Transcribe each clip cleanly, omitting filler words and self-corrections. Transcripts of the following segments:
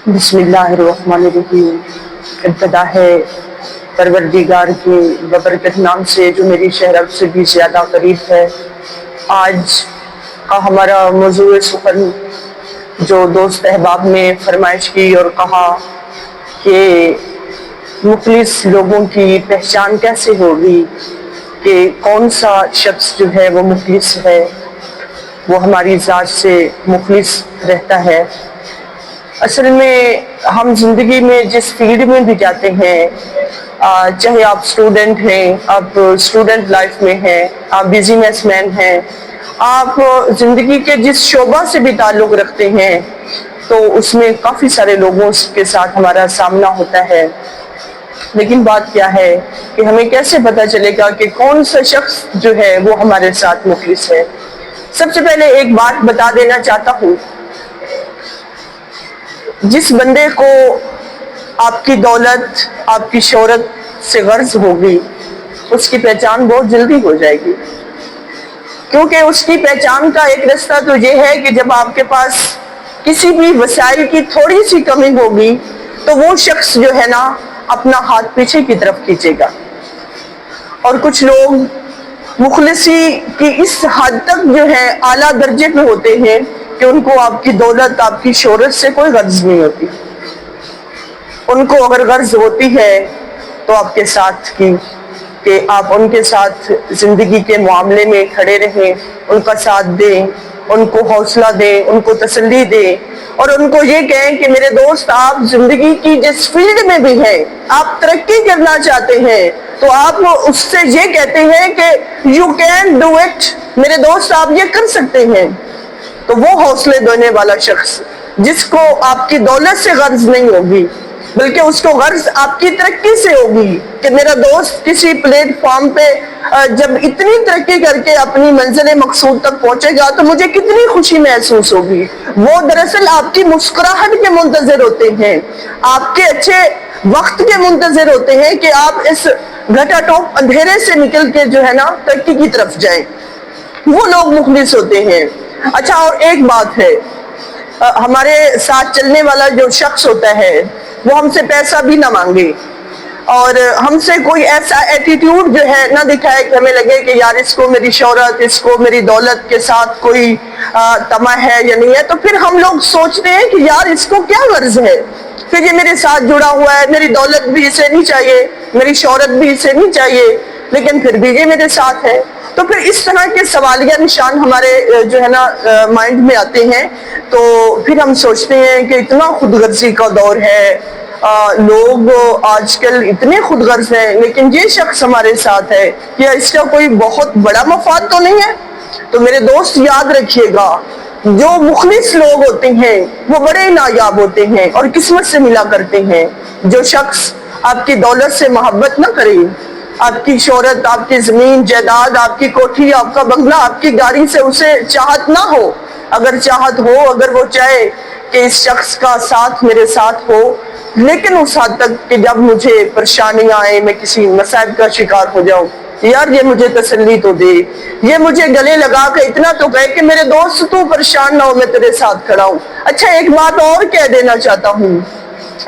बिस्मिल्लाहिर्रहमानिर्रहीम। इब्तिदा है परवरदिगार के बबरकत नाम से जो मेरी शहरत से भी ज़्यादा करीब है। आज का हमारा मौजूद सुखन जो दोस्त अहबाब ने फरमाइश की और कहा कि मुखलिस लोगों की पहचान कैसे होगी, कि कौन सा शख्स जो है वो मुखलिस है, वो हमारी ज़ात से मुखलिस रहता है। असल में हम ज़िंदगी में जिस फील्ड में भी जाते हैं, चाहे आप स्टूडेंट हैं, आप स्टूडेंट लाइफ में हैं, आप बिजनेसमैन हैं, आप ज़िंदगी के जिस शोबा से भी ताल्लुक़ रखते हैं, तो उसमें काफ़ी सारे लोगों के साथ हमारा सामना होता है। लेकिन बात क्या है कि हमें कैसे पता चलेगा कि कौन सा शख्स जो है वो हमारे साथ मुखलिस है। सबसे पहले एक बात बता देना चाहता हूँ, जिस बंदे को आपकी दौलत, आपकी शोहरत से गर्ज होगी, उसकी पहचान बहुत जल्दी हो जाएगी। क्योंकि उसकी पहचान का एक रास्ता तो ये है कि जब आपके पास किसी भी वसाइल की थोड़ी सी कमी होगी, तो वो शख्स जो है ना अपना हाथ पीछे की तरफ खींचेगा। और कुछ लोग मुखलिसी की इस हद तक जो है आला दर्जे में होते हैं कि उनको आपकी दौलत, आपकी शोहरत से कोई गर्ज नहीं होती। उनको अगर गर्ज होती है तो आपके साथ की, कि आप उनके साथ जिंदगी के मामले में खड़े रहें, उनका साथ दें, उनको हौसला दें, उनको तसल्ली दें और उनको ये कहें कि मेरे दोस्त, आप जिंदगी की जिस फील्ड में भी हैं, आप तरक्की करना चाहते हैं, तो आप उससे ये कहते हैं कि यू कैन डू इट, मेरे दोस्त आप ये कर सकते हैं। तो वो हौसले देने वाला शख्स जिसको आपकी दौलत से गर्ज नहीं होगी, बल्कि उसको गर्ज आपकी तरक्की से होगी कि मेरा दोस्त किसी प्लेटफॉर्म पे जब इतनी तरक्की करके अपनी मंजिल मकसूद तक पहुंचेगा तो मुझे कितनी खुशी महसूस होगी। वो दरअसल आपकी मुस्कुराहट के मुंतजर होते हैं, आपके अच्छे वक्त के मुंतजर होते हैं कि आप इस घटाटोप अंधेरे से निकल के जो है ना तरक्की की तरफ जाएं। वो लोग मुखलिस होते हैं। अच्छा, और एक बात है, हमारे साथ चलने वाला जो शख्स होता है वो हमसे पैसा भी ना मांगे और हमसे कोई ऐसा एटीट्यूड जो है ना दिखाए कि हमें लगे कि यार इसको मेरी शोहरत, इसको मेरी दौलत के साथ कोई तमा है या नहीं है। तो फिर हम लोग सोचते हैं कि यार इसको क्या गर्ज है, फिर ये मेरे साथ जुड़ा हुआ है, मेरी दौलत भी इसे नहीं चाहिए, मेरी शोहरत भी इसे नहीं चाहिए, लेकिन फिर भी ये मेरे साथ है। तो फिर इस तरह के सवालिया निशान हमारे जो है ना माइंड में आते हैं। तो फिर हम सोचते हैं कि इतना खुदगर्जी का दौर है, लोग आजकल इतने खुदगर्ज हैं, लेकिन ये शख्स हमारे साथ है, क्या इसका कोई बहुत बड़ा मफाद तो नहीं है? तो मेरे दोस्त याद रखिएगा, जो मुखलिस लोग होते हैं वो बड़े नायाब होते हैं और किस्मत से मिला करते हैं। जो शख्स आपकी दौलत से मोहब्बत ना करे, आपकी शोहरत, आपकी जमीन जायदाद, आपकी कोठी, आपका बंगला, आपकी गाड़ी से उसे चाहत ना हो, अगर चाहत हो, अगर वो चाहे कि इस शख्स का साथ मेरे साथ हो, लेकिन उस हद तक कि जब मुझे परेशानियां आए, मैं किसी मसाइब का शिकार हो जाऊं, यार ये मुझे तसल्ली तो दे, ये मुझे गले लगा के इतना तो कहे कि मेरे दोस्त तू परेशान ना हो, मैं तेरे साथ खड़ा हूं। अच्छा, एक बात और कह देना चाहता हूं,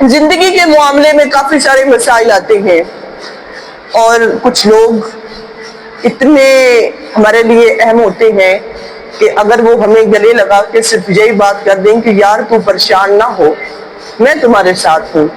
जिंदगी के मामले में काफी सारे मसाइल आते हैं और कुछ लोग इतने हमारे लिए अहम होते हैं कि अगर वो हमें गले लगा के सिर्फ यही बात कर दें कि यार तू परेशान ना हो, मैं तुम्हारे साथ हूँ।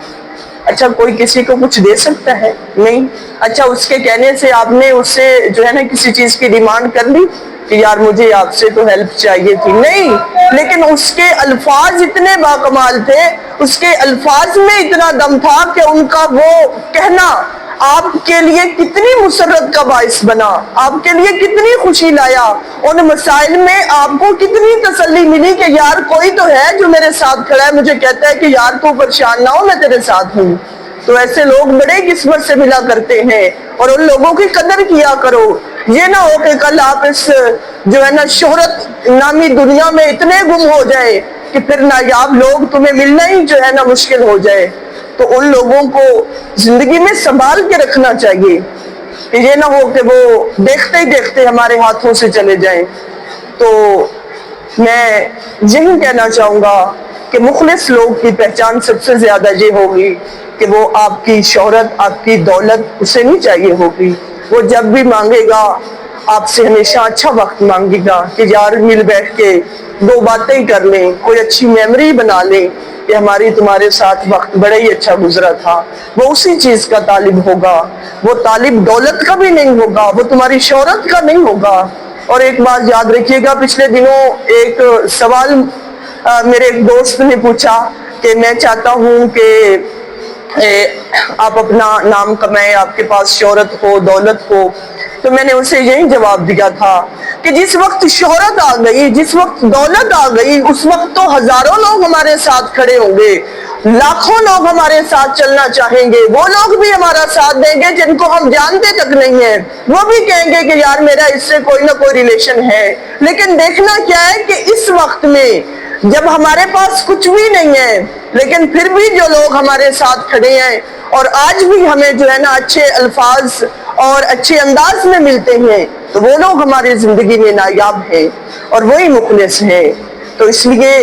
अच्छा, कोई किसी को कुछ दे सकता है? नहीं। अच्छा, उसके कहने से आपने उससे जो है ना किसी चीज की डिमांड कर ली कि यार मुझे आपसे तो हेल्प चाहिए थी? नहीं, लेकिन उसके अल्फाज इतने बाकमाल थे, उसके अल्फाज में इतना दम था कि उनका वो कहना आपके लिए कितनी मुसर्रत का बाइस बना, आपके लिए कितनी खुशी लाया, उन मसाइल में आपको कितनी तसल्ली मिली कि यार कोई तो है जो मेरे साथ खड़ा है, मुझे कहता है कि यार तू परेशान ना हो, मैं तेरे साथ हूँ। तो ऐसे लोग बड़े किस्मत से मिला करते हैं और उन लोगों की कदर किया करो। ये ना हो कि कल आप इस जो है ना शोहरत नामी दुनिया में इतने गुम हो जाए कि फिर नायाब लोग तुम्हें मिलना ही जो है ना मुश्किल हो जाए। तो उन लोगों को जिंदगी में संभाल के रखना चाहिए कि ये ना हो कि वो देखते ही देखते हमारे हाथों से चले जाएं। तो मैं यही कहना चाहूंगा کہ مخلص لوگ کی پہچان سب سے زیادہ یہ ہوگی کہ وہ آپ کی شہرت، آپ کی دولت اسے نہیں چاہیے ہوگی. وہ جب بھی مانگے گا آپ سے ہمیشہ اچھا وقت مانگے گا کہ یار مل بیٹھ کے دو باتیں کر لیں، کوئی اچھی میموری بنا لیں کہ ہماری تمہارے ساتھ وقت بڑا ہی اچھا گزرا تھا. وہ اسی چیز کا طالب ہوگا، وہ طالب دولت کا بھی نہیں ہوگا، وہ تمہاری شہرت کا نہیں ہوگا. اور ایک بات یاد رکھیے گا، پچھلے دنوں ایک سوال میرے ایک دوست نے پوچھا کہ میں چاہتا ہوں کہ آپ اپنا نام کمائیں، آپ کے پاس شہرت ہو، دولت ہو. تو میں نے اسے یہی جواب دیا تھا کہ جس وقت شہرت آ گئی، جس وقت دولت آ گئی، اس وقت تو ہزاروں لوگ ہمارے ساتھ کھڑے ہوں گے، لاکھوں لوگ ہمارے ساتھ چلنا چاہیں گے. وہ لوگ بھی ہمارا ساتھ دیں گے جن کو ہم جانتے تک نہیں ہیں، وہ بھی کہیں گے کہ یار میرا اس سے کوئی نہ کوئی ریلیشن ہے. لیکن دیکھنا کیا ہے کہ اس وقت میں جب ہمارے پاس کچھ بھی نہیں ہے لیکن پھر بھی جو لوگ ہمارے ساتھ کھڑے ہیں اور آج بھی ہمیں جو ہے نا اچھے الفاظ اور اچھے انداز میں ملتے ہیں، تو وہ لوگ ہماری زندگی میں نایاب ہیں اور وہی مخلص ہیں. تو اس لیے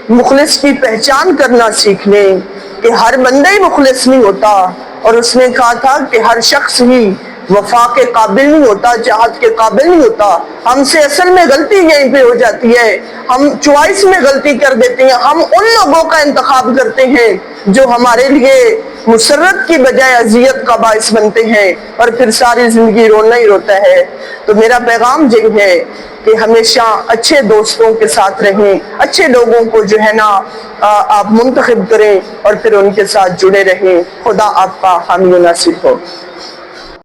مخلص کی پہچان کرنا سیکھ لیں کہ ہر بندہ ہی مخلص نہیں ہوتا. اور اس نے کہا تھا کہ ہر شخص ہی وفا کے قابل نہیں ہوتا، چاہت کے قابل نہیں ہوتا. ہم سے اصل میں غلطی یہیں پہ ہو جاتی ہے، ہم چوائس میں غلطی کر دیتے ہیں. ہم ان لوگوں کا انتخاب کرتے ہیں جو ہمارے لیے مسرت کی بجائے اذیت کا باعث بنتے ہیں، اور پھر ساری زندگی رونا ہی روتا ہے. تو میرا پیغام یہ ہے کہ ہمیشہ اچھے دوستوں کے ساتھ رہیں، اچھے لوگوں کو جو ہے نا آپ منتخب کریں اور پھر ان کے ساتھ جڑے رہیں. خدا آپ کا حامی و ناصر ہو.